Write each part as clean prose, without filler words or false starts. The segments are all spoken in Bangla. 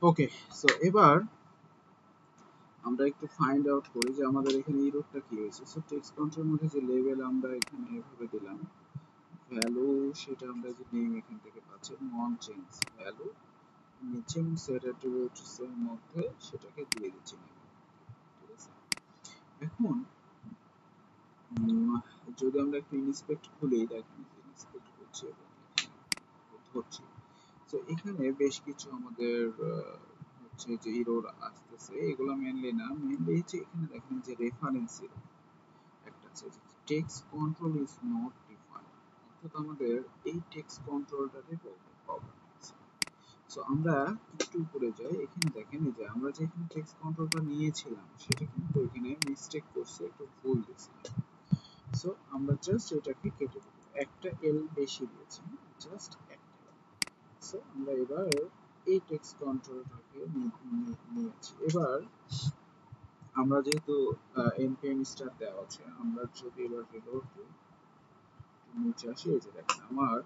ওকে, সো এবার আমরা একটু ফাইন্ড আউট করি যে আমাদের এখানে ইররটা কি হয়েছে। সো টেক্সট কন্ট্রোলের মধ্যে যে লেভেল আমরা এখানে এভাবে দিলাম, ভ্যালু সেটা আমরা যে নেম এখান থেকে পাচ্ছি নন চেঞ্জ ভ্যালু, নিচে সেট অ্যাট্রিবিউটস এর মধ্যে সেটাকে দিয়ে দিচ্ছি। ঠিক আছে, এখন যদি আমরা একটু ইনস্পেক্ট খুলি, দেখেন ইনস্পেক্ট করছি এবং ধরছি, তো এখানে বেশ কিছু আমাদের হচ্ছে যে এরর আসতেছে। এগুলো মেইনলি না, মেইনলি হচ্ছে এখানে দেখেন যে রেফারেন্স এরর একটা আছে, text control is not defined, অর্থাৎ আমাদের এই টেক্সট কন্ট্রোলটাতে প্রবলেম আছে। সো আমরা একটু উপরে যাই, এখানে দেখেন এই যে আমরা যে এখানে টেক্সট কন্ট্রোলটা নিয়েছিলাম সেটা কিন্তু এখানে মিস্টেক করছে, একটু ভুল দিয়েছে। সো আমরা জাস্ট এটাকে কেটে দেব, একটা এল বেশি দিয়েছি, জাস্ট একটা। সো আমরা এবার এই টেক্সট কন্ট্রোলটাকে নিয়েছি। এবার আমরা যেহেতু npm স্টার দেওয়া আছে, আমরা যদি এবার রিলোড দিই, নিচে আসি, এই যে দেখেন আমার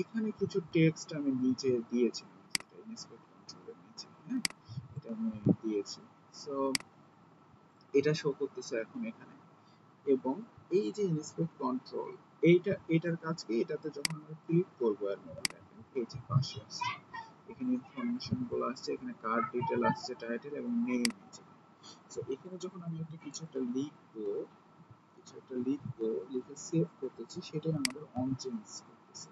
এখানে কিছু টেক্সট আমি নিচে দিয়েছিলাম, যেটা ইনস্পেক্ট কন্ট্রোলের নিচে, হ্যাঁ, এটা আমি দিয়েছি। সো এটা শো করতেছে এখন এখানে, এবং এই যে ইনস্পেক্ট কন্ট্রোল, এটার কাজ কি, এটাতে যখন আমরা ক্লিক করব এর মধ্যে দেখেন এই যে পাশে আসছে, এখানে ইনফরমেশন গুলো আসছে, এখানে কার্ড ডিটেইল আসছে, টাইটেল এবং নেম আছে। সো এখানে যখন আমি একটা কিছু একটা লিখে সেভ করতেছি, সেটাই আমাদের অন চেঞ্জ করতেছে।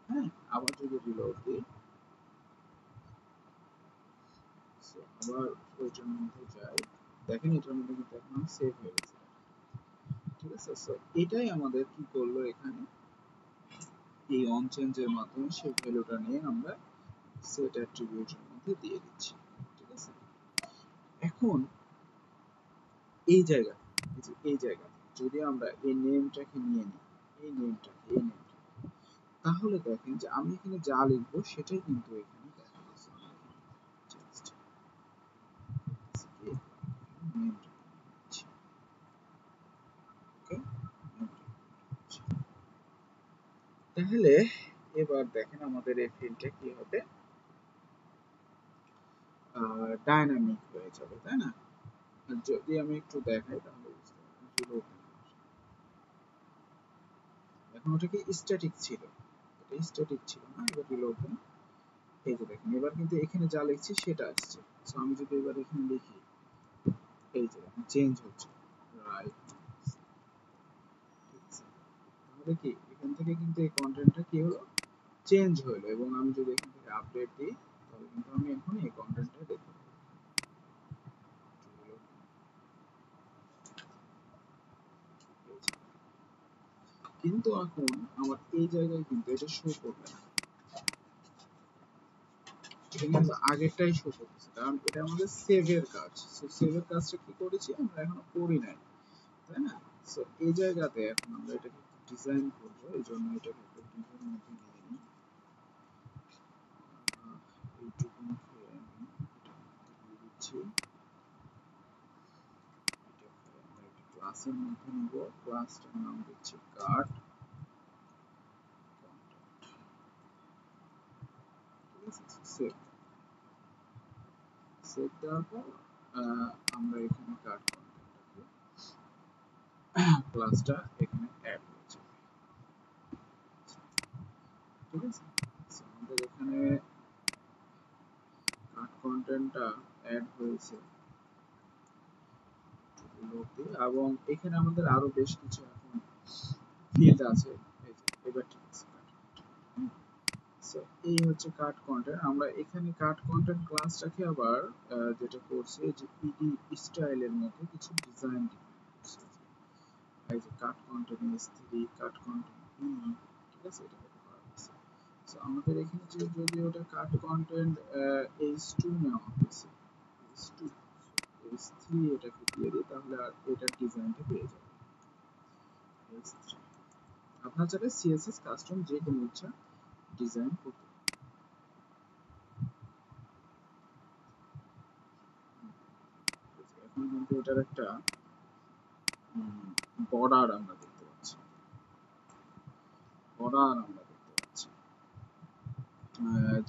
হ্যাঁ, আবার যদি রিলোড দিই, সো আবার ওইটার মধ্যে যাই, দেখেন এটার মধ্যে কিন্তু এখন সেভ হয়ে গেছে। ঠিক আছে, সো এটাই আমাদের কি করলো এখানে, এই অন চেঞ্জের মাধ্যমে সেই ভ্যালুটা নিয়ে আমরা সেট অ্যাট্রিবিউটের মধ্যে দিয়ে দিচ্ছি। ঠিক আছে, এখন এই জায়গা, এই জায়গা যদি আমরা এই নেমটাকে নিয়ে নিই, এই নেমটাকে, তাহলে দেখেন যে আমি এখানে যা লিখবো সেটাই কিন্তু এখানে দেখা যাচ্ছে। জাস্ট নেমটা নিচ্ছি, ওকে, তাহলে এবার দেখেন আমাদের এই ফিল্ডটা কি হবে, ডাইনামিক হয়ে যাবে, তাই না? যদি আমি একটু দেখাই তাহলে বুঝতে পারবেন। এখন ওটা কি স্ট্যাটিক ছিল, এটা স্ট্যাটিক ছিল না, এবার রিলোড দেন, এই যে দেখেন এবার কিন্তু এখানে যা লিখছি সেটা আসছে। সো আমি যদি এবার এখানে লিখি, এই যে দেখেন চেঞ্জ হচ্ছে, রাইট, ঠিক আছে, তাহলে কি এখান থেকে কিন্তু এই কন্টেন্টটা কি হলো, চেঞ্জ হলো, এবং আমি যদি এখান থেকে আপডেট দিই তাহলে কিন্তু আমি এখন এই কন্টেন্টটা দেখতে পাবো। কিন্তু এখন আমার এই জায়গায় কিন্তু এটা শো করবে না, এটা কিন্তু আগেরটাই শো করতেছে, কারণ এটা আমাদের সেভের কাজ। সো সেভের কাজটা কি করেছি আমরা এখনো করি নাই, তাই না? সো এই জায়গাতে এখন আমরা এটাকে ডিজাইন করব, এই জন্য এটাকে একটা ডিভের মধ্যে নিয়ে নিই, এইটুকুকে আমি এটার মধ্যে দিয়ে দিচ্ছি, এটাকে আমরা একটা ক্লাসের মধ্যে নিব, ক্লাসটার নাম দিচ্ছি কার্ড, ঠিক আছে, সেভ, সেভ দেওয়ার পর আমরা এখানে কার্ড কন্টেন্টটাকে, ক্লাসটা এখানে অ্যাড হয়েছে, ঠিক আছে। So, আমাদের এখানে কার্ড কন্টেন্টটা অ্যাড হয়েছে, এবং এখানে আমাদের আরো বেশ কিছু এখন ফিল্ড আছে, এই যে এবার ঠিক আছে। সো এই হচ্ছে কার্ড কন্টেন্ট, আমরা এখানে কার্ড কন্টেন্ট ক্লাসটাকে আবার যেটা করছি যে পিডি স্টাইলের মধ্যে কিছু ডিজাইন ডিফাইন করছি, এই যে card content s3, card content p, ঠিক আছে, এটা ব্যবহার করা হয়েছে। সো আমাদের এখানে যে যদি ওটা কার্ড কন্টেন্ট h2 নেওয়া হয়েছে, h2 s3 এটাকে দিয়ে দিই, তাহলে আর এটার ডিজাইনটা পেয়ে যাবে s3। আপনার চাইলে css কাস্টম যে কোনো ইচ্ছা ডিজাইন করতে পারেন। এখন কিন্তু এটার একটা বর্ডার আমরা দেখতে পাচ্ছি, বর্ডার আমরা দেখতে পাচ্ছি,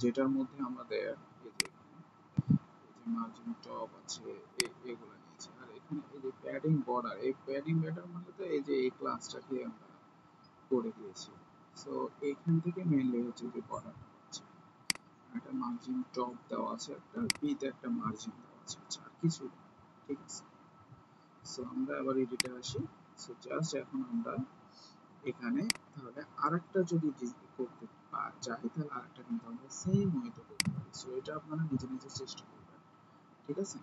যেটার মধ্যে আমাদের এই যে মার্জিন টপ আছে, এগুলো নিয়েছি। আর এখানে এই যে প্যাডিং বর্ডার, এই প্যাডিং বর্ডার মানে তো এই যে এই ক্লাসটাকে আমরা করে দিয়েছি। সো এইখান থেকে মেইনলি হচ্ছে যে বর্ডারটা হচ্ছে একটা মার্জিন টপ দেওয়া আছে, একটা বিতে একটা মার্জিন দেওয়া আছে, আচ্ছা আর কিছু না। ঠিক আছে, সো আমরা আবার এডিটে আসি। সো জাস্ট এখন আমরা এখানে তাহলে আরেকটা যদি করতে চাই, তাহলে আরেকটা কিন্তু আমরা সেম ওয়েতে করতে পারি। সো এটা আপনারা নিজে নিজে চেষ্টা করবেন। ঠিক আছে।